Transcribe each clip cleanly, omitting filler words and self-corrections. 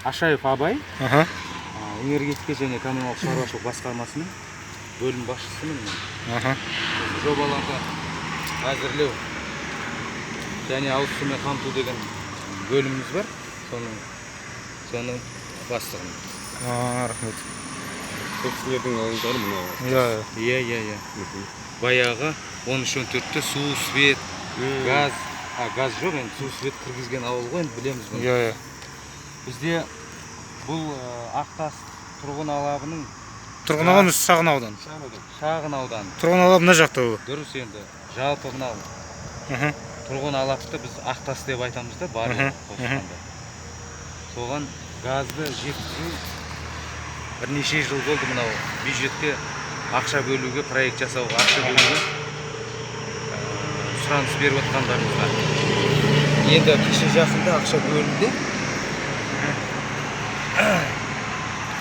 Ашаев Абай, энергетика және коммуналдық шаруашылық басқармасының бөлім басшысымын. Жобаларды әзірлеу және ауыз сумен қамту деген бөліміміз бар. Соның бастығымын. Рахмет. Сол кісілердің ауылдары мынау. Иә. Баяғы 13-14-те су, свет, газ. Газ жоқ, енді су, свет кіргізген ауыл ғой, енді білеміз бұны. Иә. Бізде бұл Ақтас тұрғын алабының... Тұрғын алабы шағын аудан. Шағын аудан. Тұрғын алабы мына жақта ол. Дұрыс енді. Жалпы мынау тұрғын алапты біз Ақтас деп айтамыз да, барлығы қосқанда. Соған газды жеткізу бірнеше жыл болды мынау бюджетке ақша бөлуге, проект жасауға ақша бөлуге сұраныс беріп отқандарымызға. Енді кеше жақында ақша бөлінді.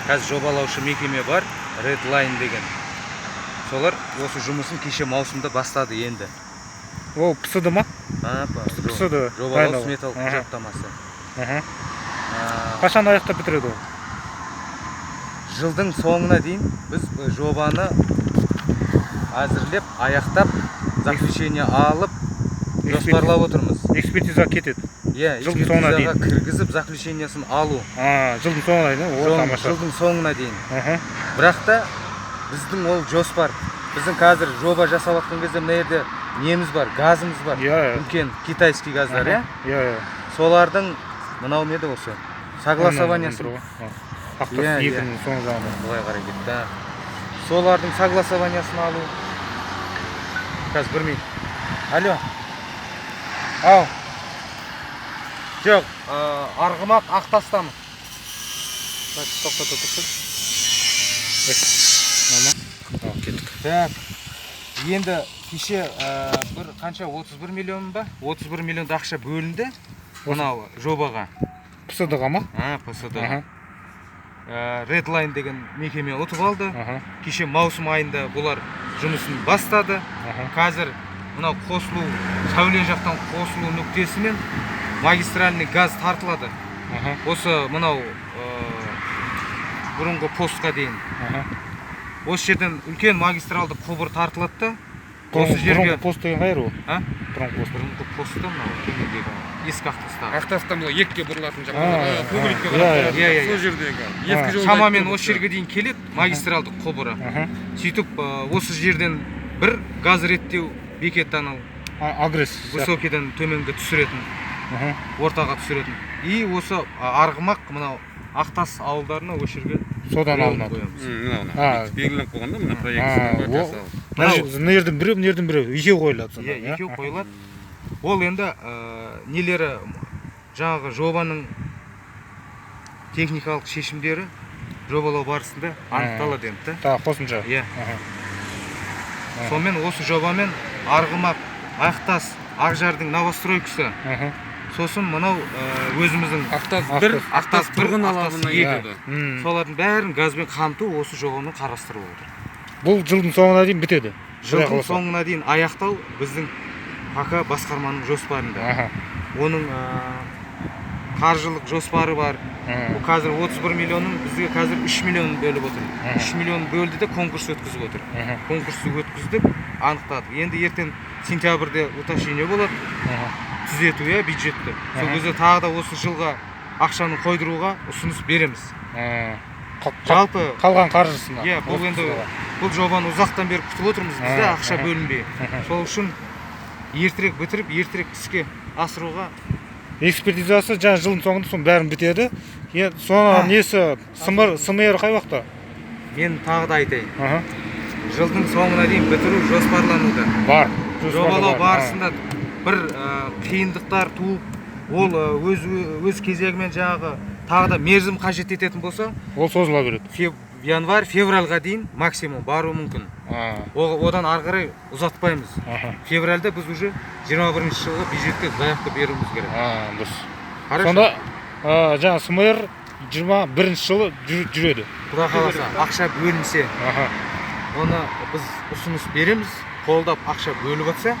Қазір жобалаушы мекеме бар, Red Line деген. Солар осы жұмысын кеше маусымда бастады енді. Ол пысыды ма? Пысыды. Жобалау сметалық құжаттамасы. Қашан аяқтап бітіреді ол? Жылдың соңына дейін біз жобаны әзірлеп, аяқтап, заключение алып, жоспарлап отырмыз. Экспертиза кетеді. Экспертизаға кіргізіп, заключениясын алу. Жылдың соңына дейін? Жылдың соңына дейін. Бірақ та біздің ол жоспар. Біздің қазір жоба жасап жатқан кезде мына жерде неміз бар, газымыз бар. Үлкен китайский газдар, солардың мынау не еді осы? Согласованиясын. Ақтас екінің соң жағында. Бұлай қарай кетті. Солардың согласованиясын алу. Қазір білмейді. Алло. Ау. Жоқ, Арғымақ Ақтастамын. Тоқтата тұрсын. Кеттік. Так, енді кеше бір қанша 31 миллион ба? 31 миллионды ақша бөлінді мынау жобаға. Пысыдыға ма? Пысыдыға. Red Line деген мекеме ұтып алды. Кеше маусым айында бұлар жұмысын бастады. Қазір мынау қосылу, сәуле жақтан қосылу нүктесімен магистральный газ тартылады. Осы мынау бұрынғы постқа дейін. Осы жерден үлкен магистралды құбыр тартылады. Бұрынғы пост деген қайыр ол? Бұрынғы посты мынау ескі Ақтастағы. Ақтастан бұл екке бұрылатын жаққа. Көгілікке қарап сол жердегі. Шамамен осы жерге дейін келеді магистралды құбыры. Сөйтіп осы жерден бір газ реттеу бекеттен ал. Агресс. Высокийден төменге түсіретін. Ортаға түсіретін. И осы Арғымақ мынау Ақтас ауылдарына осы жерге содан алынады. Белгіленіп қойғанда мына проектісін жасалды. Мына жерден біреу, екеу қойылады. Екеу қойылады. Ол енді нелері жаңағы жобаның техникалық шешімдері жобалау барысында анықталады енді. Қосымша. Сонымен осы жобамен Арғымақ, Ақтас, Ақжардың новостройкасы. Сосын мынау өзіміздің Ақтас 1, Ақтас тұрғын алабына еді. Солардың бәрін газбен қамту осы жобаның қарастырып отыр. Бұл жылдың соңына дейін бітеді. Жылдың соңына дейін аяқтау біздің АК басқарманың жоспарында. Оның қаржылық жоспары бар. Бұл қазір 31 миллионның бізге қазір 3 миллион бөліп отыр. 3 миллион бөлді де конкурс өткізіп отыр. Конкурсты өткіздік, анықтадық. Енді ертең сентябрьде уточнение болады. Түзету бюджетті. Сол кезде тағы да осы жылға ақшаны қойдыруға ұсыныс береміз. Жалпы қалған қаржысына. Бұл енді бұл жобаны ұзақтан бері күтіп отырмыз, бізде ақша бөлінбей. Сол үшін ертерек бітіріп, ертерек іске асыруға. Экспертизасы жаңа жылдың соңында соның бәрін бітеді. Соны несі сымайыр қай уақытта? Мен тағы да айтайын. Жылдың соңына дейін бітіру жоспарлануда. Бар. Жобалау барысында бір қиындықтар туып, ол өз кезегімен жаңағы тағы да мерзім қажет ететін болса, ол созыла береді. Январь, февральға дейін максимум бару мүмкін. Одан арғырай ұзатпаймыз. Февральда біз уже 21-ші жылғы бюджетке заявка беруіміз керек. Дұрыс. Сонда жаңа СМР 21-ші жылы жүреді. Құда қаласа, ақша бөлінсе, оны біз ұсыныс береміз, қолдап ақша бөліп атса,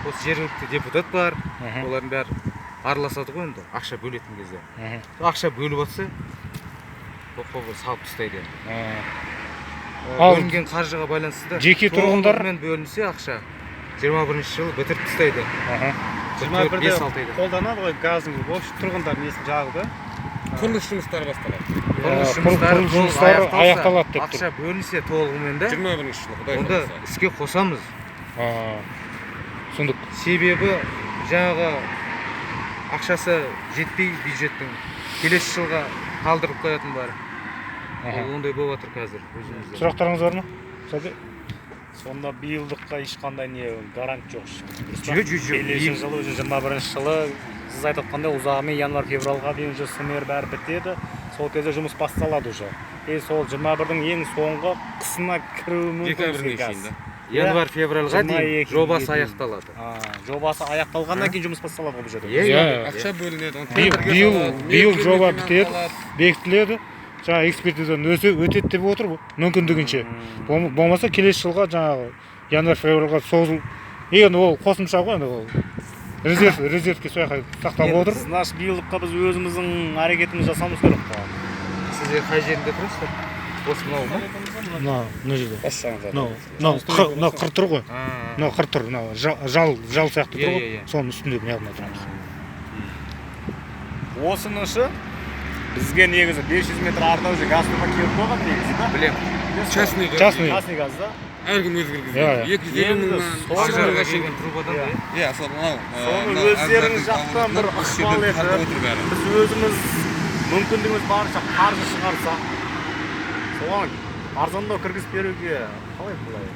осы жергілікті депутат бар, олардың бәрі араласады ғой енді ақша бөлетін кезде. Ақша бөліп жатса тоқпа салып тастайды. Бөлінген қаржыға байланысты жеке тұрғындар бөлінсе ақша 21-ші жылы бітіріп тастайды. 21-де қолданады ғой газдың общий тұрғындар несін жағы да. Құрылыс жұмыстары басталады. Құрылыс жұмыстары аяқталады деп тұр. Ақша бөлінсе толығымен да 21-ші жылы Құдай онда қаласа. іске қосамыз. Сондық Себебі жаңағы ақшасы жетпей бюджеттің келесі жылға қалдырып қоятын бар. Ондай болып жатыр қазір өзімізде. Сұрақтарыңыз бар ма? Сонда биылдыққа ешқандай не гарант жоқ. Келесі жылы уже 21-ші жылы сіз айтып отқандай ұзағымен январь-февралға дейін уже СМР бәрі бітеді. Сол кезде жұмыс басталады уже. Сол 21-дің ең соңғы қысына кіруі мүмкін. Январь-февралға дейін жобасы аяқталады. Жобасы аяқталғаннан кейін жұмыс басталады бұл жерде. Ақша бөлінеді. Биыл жоба бітеді, бекітіледі. Жаңа экспертизадан өтеді деп отыр мүмкіндігінше. Болмаса келесі жылға жаңағы январь-февралға созыл. Енді ол қосымша ғой, енді ол резервке сояққа сақталып отыр. Наш биылдыққа біз өзіміздің әрекетімізді жасауымыз керек қой. Сіздер қай жерінде тұрсыздар? Осы мынау ма? Мына жерде. Мынау қыр тұр ғой. Мынау қыр тұр, мынау жал сияқты тұр ғой. Соның үстінде неғылмай тұрмыз. Осынышы бізге негізі 500 метр арда уже газ тұрма келіп қойған негізі да? Білем. Частный газ да? Әркім өз кіргізеді. 250 мыңнан Ақжарға келген трубадан да? Иә, сол мынау. Соны өздеріңіз жақтан бір ықпал етіп, біз өзіміз мүмкіндігіміз барынша қаржы шығарса, соған арзандау кіргізіп беруге қалай бұлай?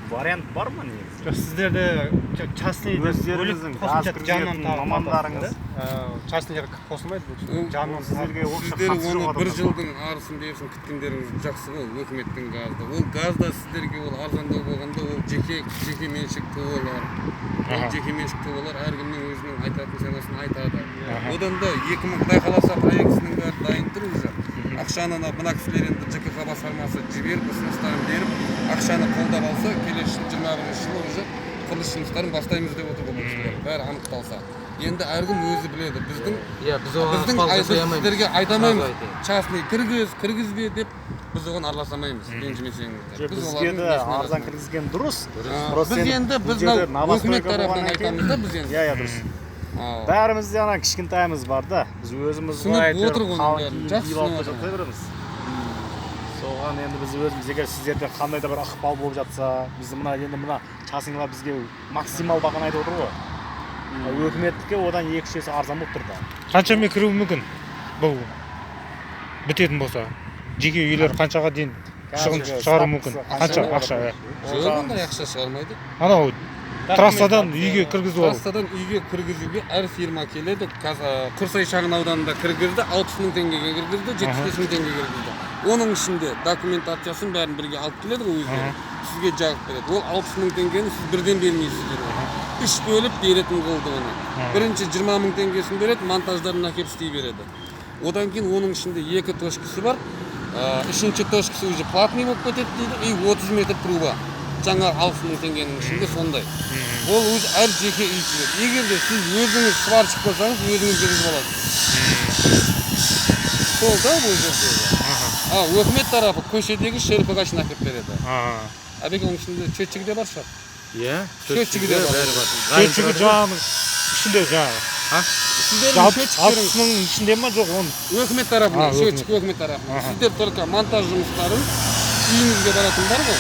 Вариант бар ма негізі? Сіздерде частный өздеріңіздің газ кіргізетін мамандарыңыз частныйға қосылмайды бұл жанынан сіздерге сіздер оны бір жылдың арысын берсін күткендеріңіз жақсы ғой өкіметтің газды. Ол газда сіздерге ол арзандау болғанда ол жеке меншік ТО-лар. Ол жеке меншік ТО-лар әркімнің өзінің айтатын санасын айтады. Одан да 2000 Құдай қаласа проектісінің бәрі дайын тұр уже. Ақшаны мына кісілер енді ЖКХ басқармасы жіберіп ұсыныстарын беріп ақшаны қолдап алса келесі 21-ші жылы уже құрылыс жұмыстарын бастаймыз деп отыр бұл кісілер. Бәрі анықталса. Енді әркім өзі біледі. Біздің сіздерге айтамаймыз. Частный кіргізбе деп біз оған араласамаймыз. Ренжімесеңіздер. Бізге де арзан кіргізген дұрыс. Біз енді өкімет тарапынан айтамыз да біз енді. Иә, дұрыс. Бәрімізде ана кішкентайымыз бар да. Біз өзіміз соған енді біз өзіміз егер сіздерде қандай да бір ықпал болып жатса, бізді мына частныйлар бізге максимал бағаны айтып отыр ғой. Өкіметтікі одан 2-3 есе арзан болып тұр да. Қаншамен кіруі мүмкін бұл бітетін болса? Жеке үйлер қаншаға дейін шығару мүмкін? Қанша ақша? Жоқ, ондай ақша шығармайды. Анау трассадан үйге кіргізу алу. Трассадан үйге кіргізуге әр фирма келеді. Құрсай шағын ауданында кіргізді, 60 мың теңгеге кіргізді, 75 мың теңгеге кіргізді. Оның ішінде документациясын бәрін бірге алып келеді ғой өздері. Сізге жағып береді. Ол 60 мың теңгені сіз бірден бермейсіздер. 3 бөліп беретін болды оны. Бірінші 20 мың теңгесін береді, монтаждарын әкеп істей береді. Одан кейін оның ішінде 2 точкасы бар. Үшінші точкасы уже платный болып кетеді дейді, и 30 метр труба. Жаңа 60 мың теңгенің ішінде сондай. Ол өз әр жеке үй келеді. Егер де сіз өзіңіз сварщик болсаңыз, өзіңіз жүргізіп аласыз. Сол да бұл жерде. Өкімет тарапы көшедегі шерпігашын әкеп береді. Әбек оның ішінде счетчигі де бар шығар. Иә, счетчигі де бар. Счетчигі жағының ішінде жаңағы. Сіздердің мың ішінде ма жоқ оны? Өкімет тарапынан, счетчик өкімет тарапынан. Сіздер только монтаж жұмыстарын үйіңізге баратын бар ғой.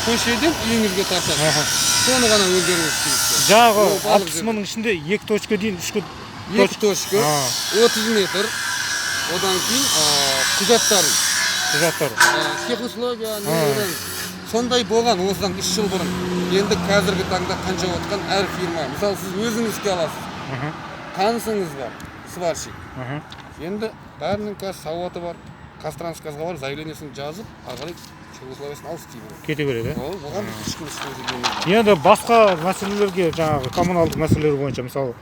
Көшеден үйіңізге тартады. Соны ғана өздеріңіз істейсіздер. Жаңағы 60 мыңның ішінде 2 точка дейін 3 точка 30 метр. Одан кейін құжаттар. Техусловия, сондай болған осыдан 3 жыл бұрын. Енді қазіргі таңда қанша отқан әр фирма. Мысалы сіз өзіңіз ке аласыз. Танысыңыз бар, сварщик. Енді бәрінің қазір сауаты бар. Қазтрансгазға бар, заявлениесін жазып, ағалай Техусловиясын алып істей береді. Кете береді. Оған ешкім істемейді. Енді басқа мәселелерге, жаңағы коммуналдық мәселелер бойынша, мысалы,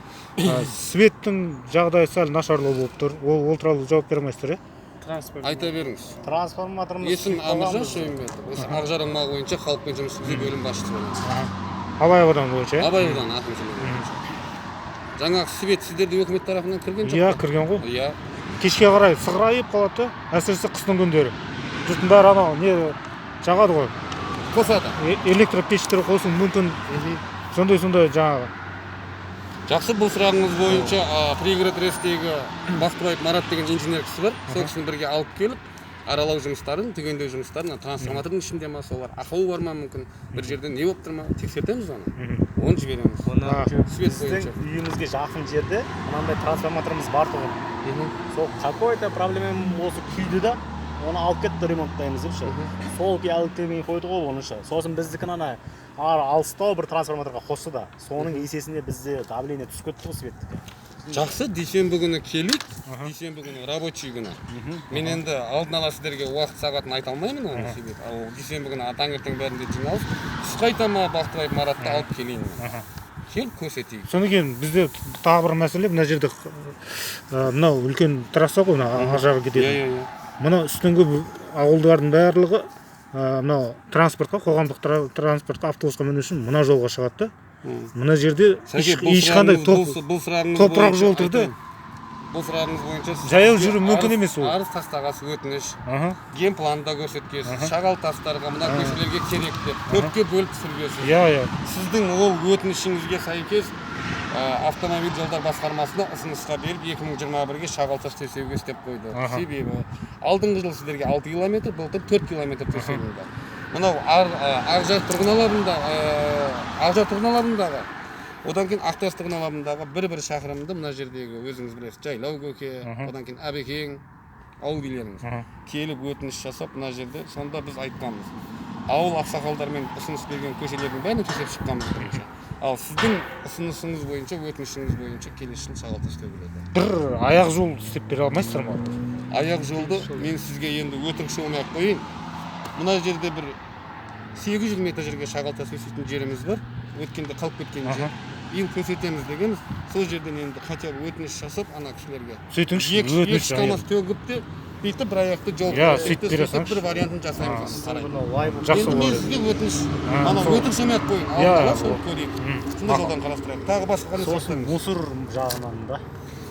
светтің жағдайы сәл нашарлау болып тұр. Ол туралы жауап бере алмайсыздар, иә? Айта беріңіз. Трансформаторымыз есім Амыржан Шойынбетов. Осы Ақжарың мал бойынша халықпен жұмыс істеу бөлім басшысы боламыз. Абай аудан бойынша, иә? Абай аудан әкімшілігі бойынша. жаңағы свет сіздерде өкімет тарапынан кірген жоқ? Иә, кірген ғой. Иә. Кешке қарай сығырайып қалады, әсіресе қыстың күндері. Жұрттың бәрі анау не жағады ғой. Қосады. Электропештер қосуы мүмкін. Сондай жаңағы. Жақсы, бұл сұрағыңыз бойынша пригород рестегі Бақтыбаев Марат деген инженер кісі бар. Сол кісіні бірге алып келіп, аралау жұмыстарын, түгендеу жұмыстарын, трансформатордың ішінде ма, солар ақауы бар ма мүмкін, бір жерде не болып тұр ма, тексертеміз оны. Оны жібереміз. Свет бойынша. Біздің үйімізге жақын жерде мынандай трансформаторымыз бар тұғын. Сол какой-то проблема осы күйді да, оны алып кетті ремонттаймыз деп ше. Сол алып қойды ғой оны ше. Сосын біздікін ана алыстау бір трансформаторға қосты да. Соның есесінде бізде давление түсіп кетті ғой светтікі. Жақсы, дүйсенбі күні келейік. Дүйсенбі күні рабочий күні. Мен енді алдын ала сіздерге уақыт сағатын айта алмаймын оны себеп. Ал дүйсенбі күні таңертең бәрінде жиналыс. Түс қайта ма Бақтыбаев Маратты алып келейін. Келіп көрсетейік. Содан кейін бізде тағы бір мәселе, мына жерде мынау үлкен трасса ғой, ар жағы кетеді. Мына үстіңгі ауылдардың барлығы мынау транспортқа, қоғамдық транспорт автобусқа міну үшін мына жолға шығады. Мына жерде ешқандай топырақ жол тұрды. Бұл сұрағыңыз бойынша жаяу жүру мүмкін емес ол. Арыз тастағасы өтініш, генпланда көрсеткесіз, шағал тастарға, мына көшелерге керек деп, көпке бөліп түсіргесіз. Иә. Сіздің ол өтінішіңізге сәйкес автомобиль жолдар басқармасына ұсынысқа беріп 2021-ге шағал тас төсеуге істеп қойды. Себебі алдыңғы жыл сіздерге 6 километр, былтыр 4 километр төселді. Мынау Ақжар тұрғын алабындағы, одан кейін Ақтас тұрғын алабындағы бір шақырымды мына жердегі өзіңіз білесіз, Жайлау көке, одан кейін Әбекең, ауыл билеріңіз келіп өтініш жасап мына жерде, сонда біз айтқанбыз. Ауыл ақсақалдармен ұсыныс берген көшелердің бәрін төсеп шыққанбыз бірінші. Ал сіздің ұсынысыңыз бойынша, өтінішіңіз бойынша келесі жылы шағал тастау болады. Бір аяқ жол істеп бере алмайсыздар ма? Аяқ жолды мен сізге енді өтірікші болмай ақ қояйын. Мына жерде бір 800 метр жерге шағал тас өсетін жеріміз бар. Өткенде қалып кеткен жер. Ел көрсетеміз дегенбіз. Сол жерден енді хотя бы өтініш жасап ана кісілерге. Сөйтіңізші, екі камаз төгіп те бүйтіп бір аяқты жол бір вариантын жасаймыз. Жақсы енді мен болады. сізге өтініш ана өтірікші болмай ақ қояйын. Алдын сол көрейік. Сондай жолдан қарастырайық. Тағы басқа қандай Сосын сұрақтарыңыз? мусор жағынан да.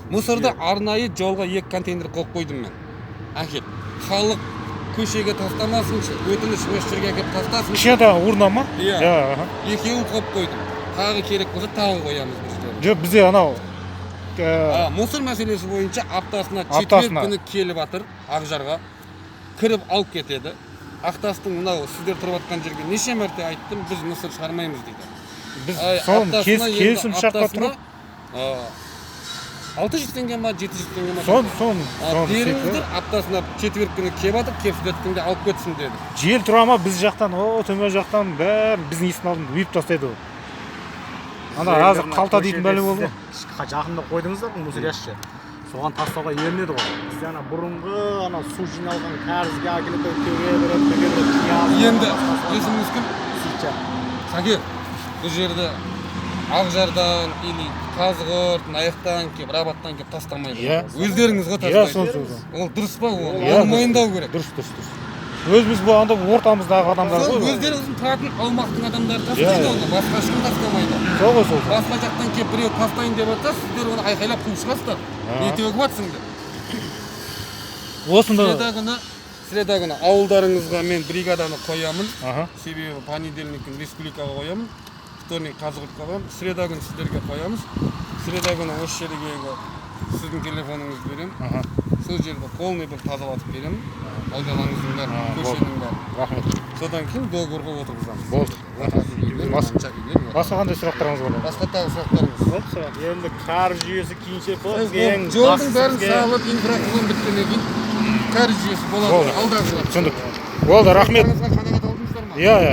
Мусорды арнайы жолға 2 контейнер қойып қойдым мен. Әкеп. Халық көшеге тастамасыншы, өтініш осы жерге әкеп тастасын. Кішкентай урна ма? Иә. Екеуін қойып қойдым. Тағы керек болса тағы қоямыз біздер. Жоқ, бізде анау мусор мәселесі бойынша аптасына 4 күні келіп жатыр Ақжарға. Кіріп алып кетеді. Ақтастың мынау сіздер тұрып жатқан жерге неше мәрте айттым, біз мусор шығармаймыз дейді. Біз соны келісім шартқа тұрып 600 теңге ма, 700 теңге ма? Соны беріңіздер, аптасына четверг күні келіп жатыр, кепсіздер күнде алып кетсін деді. Жел тұра ма, біз жақтан, төмен жақтан бәрін біздің есіктің алдында үйіп тастайды ғой. Ана азыр қалта дейтін бәле болды ғой. Жақында қойдыңыздар ғой мусор ящикке. Соған тастауға ерінеді ғой. Бізде ана бұрынғы су жиналған кәрізге әкеліп төге енді есіміңіз кім? Сәке, бұл жерде Ақжардан или Қазығұрт, Аяқтан келіп, Рабаттан келіп тастамайды. Өздеріңіз ғой тастайды. Ол дұрыс па? Оны мойындау керек. Дұрыс. Өзіміз бұл анда ортамыздағы адамдар ғой. Сол өздеріңіздің тұратын аумақтың адамдары тастайды оны, басқа ешкім тастамайды. Сол ғой. Басқа жақтан келіп біреу тастайын деп жатса, сіздер оны айқайлап қуып шығасыздар. Не төгіп жатсың деп. Осында среда күні ауылдарыңызға мен бригаданы қоямын. Себебі понедельник күні республикаға қоямын. Вторник Қазығұртқа қоямын. Среда күні сіздерге қоямыз. Среда күні осы жерге сіздің телефоныңызды беремін. Сол жерді полный бір тазалатып беремін. Ауданыңыздың бәрі, көшенің бәрі. Рахмет. Содан кейін договорға отырғызамыз. Болды. Басқа қандай сұрақтарыңыз бар? Басқа тағы сұрақтарыңыз. Енді кәріз жүйесі кейінше болады. Жолдың бәрін салып, инфрақұрылым біткеннен кейін кәріз жүйесі болады. Алдағы жылы. Түсіндік. Болды, рахмет. Қанағат алдыңыздар ма? Иә.